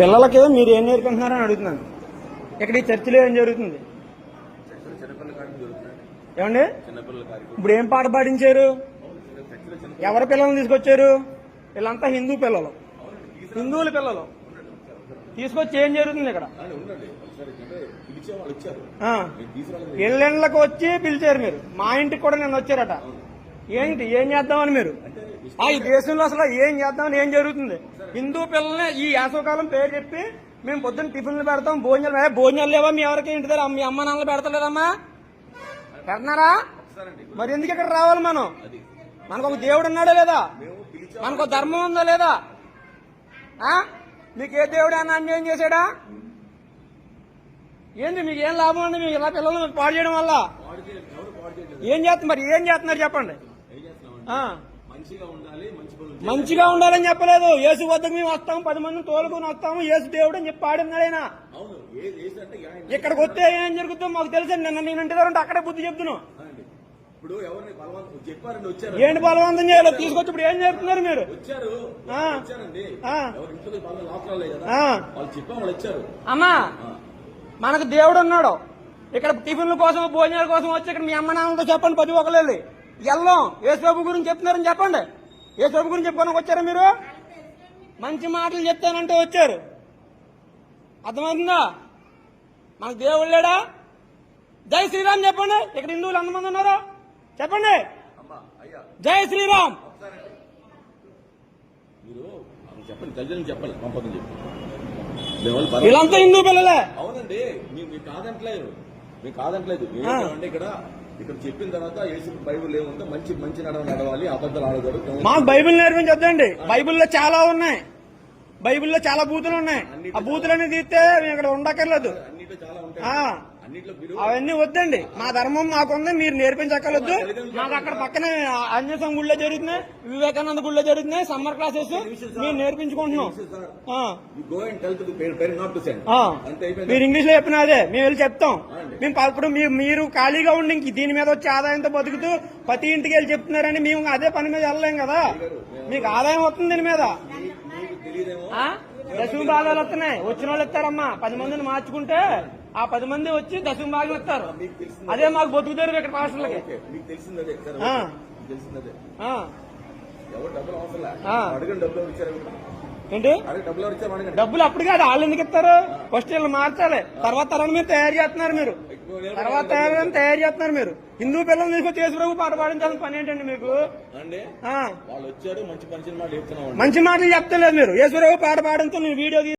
పిల్లలకి మీరు ఏం నేర్పింటున్నారని అడుగుతున్నాను. ఇక్కడ ఈ చర్చిలో ఏం జరుగుతుంది ఏమండి? ఇప్పుడు ఏం పాట పాటించారు? ఎవరి పిల్లల్ని తీసుకొచ్చారు? వీళ్ళంతా హిందూ పిల్లలు, హిందువుల పిల్లలు తీసుకొచ్చి ఏం జరుగుతుంది ఇక్కడ? ఇళ్ళకి వచ్చి పిలిచారు మీరు. మా ఇంటికి కూడా నిన్న వచ్చారట. ఏంటి ఏం చేద్దామని మీరు? ఈ దేశంలో అసలు ఏం చేద్దామని ఏం జరుగుతుంది? హిందూ పిల్లల్ని ఈ వేసవకాలం పేరు చెప్పి మేము పొద్దున్న టిఫిన్లు పెడతాం, భోజనాలు లేవా మీ ఎవరికి? ఇంటి దగ్గర మీ అమ్మ నాన్నలు పెడతలేదమ్మా? పెడుతున్నారా? మరి ఎందుకు ఇక్కడ రావాలి మనం? మనకు ఒక దేవుడు ఉన్నాడా లేదా? మనకు ఒక ధర్మం ఉందా లేదా? మీకు ఏ దేవుడు అన్న అన్యాయం చేశాడా? ఏంది మీకు ఏం లాభం అండి? మీకు ఇలా పిల్లలు పాడు చేయడం వల్ల ఏం చేస్తున్నారు? మరి ఏం చేస్తున్నారు చెప్పండి? మంచిగా ఉండాలని చెప్పలేదు. యేసు వద్దకు మేము వస్తాము, 10 మందిని తోలుకొని వస్తాము, యేసు దేవుడు అని చెప్పి పాడున్నాడు ఆయన. ఇక్కడికి వస్తే ఏం జరుగుతుందో మాకు తెలుసండి. నిన్న నేను ఇంటి దగ్గర అక్కడే బుద్ధి చెప్తున్నాను. ఏంటి బలవంతం చేయాలి? తీసుకొచ్చి ఇప్పుడు ఏం చేస్తున్నారు మీరు? అమ్మా, మనకు దేవుడు ఉన్నాడు. ఇక్కడ టిఫిన్ల కోసం భోజనాల కోసం వచ్చి ఇక్కడ మీ అమ్మ నాన్నలతో చెప్పండి, 10 ఒకళ్ళు వెళ్ళం యేసుబాబు గురించి చెప్తున్నారని చెప్పండి. యేసుబాబు గురించి చెప్పుకోవడానికి వచ్చారా మీరు? మంచి మాటలు చెప్తానంటే వచ్చారు. అర్థమవుతుందా? మనకు దేవుడు లేడా? జై శ్రీరామ్ చెప్పండి. ఇక్కడ హిందువులు ఎంతమంది ఉన్నారు చెప్పండి? జై శ్రీరామ్ వీళ్ళంతా హిందూ పిల్లలే. అవునండి, మీకు కాదంటలేదు, మీకు కాదంటలేదు. ఇక్కడ ఇక్కడ చెప్పిన తర్వాత యేసు బైబుల్ ఏముందో మంచి మంచి నడవాలి, అబద్ధాలు ఆడకూడదు. మాకు బైబిల్ నేర్పించొద్దండి. బైబిల్లో చాలా ఉన్నాయి, బైబిల్లో చాలా బూతులు ఉన్నాయి. ఆ బూతులన్నీ తీస్తే మేము ఇక్కడ ఉండక్కర్లేదు. అవన్నీ వద్దండి. మా ధర్మం మాకుంది, మీరు నేర్పించక్కర్లేదు. మాకు అక్కడ పక్కనే ఆంజనేయ గుళ్ళో జరుగుతున్నాయి, వివేకానంద గుళ్ళో జరుగుతున్నాయి సమ్మర్ క్లాసెస్. మీరు నేర్పించుకుంటున్నాం. మీరు ఇంగ్లీష్ లో చెప్పిన అదే మేము వెళ్ళి చెప్తాం. మేము ఇప్పుడు మీరు ఖాళీగా ఉండి ఇంక దీని మీద వచ్చి ఆదాయంతో బతుకుతూ ప్రతి ఇంటికి వెళ్ళి చెప్తున్నారని మేము అదే పని మీద వెళ్ళలేం కదా. మీకు ఆదాయం వస్తుంది దీని మీద. దశమ భాగాలు వస్తున్నాయి, వచ్చిన వాళ్ళు ఇస్తారమ్మా. 10 మందిని మార్చుకుంటే ఆ 10 మంది వచ్చి దశమ భాగం ఇస్తారు. అదే మాకు బతుకుతారు ఇక్కడ పాస్టర్లకి. ఏంటి డబ్బులు అప్పుడు కాదు, వాళ్ళు ఎందుకు ఇస్తారు? ఫస్ట్ వీళ్ళు మార్చాలి, తర్వాత తరం మీరు తయారు చేస్తున్నారు. మీరు తర్వాత తయారు చేస్తున్నారు. మీరు హిందూ పిల్లలు తీసుకొచ్చి యేసుప్రభు పాట పాడించాల్సిన పని ఏంటండి మీకు? మంచి మాటలు చెప్తలేదు మీరు. యేసుప్రభు పాట పాడంతో నేను వీడియో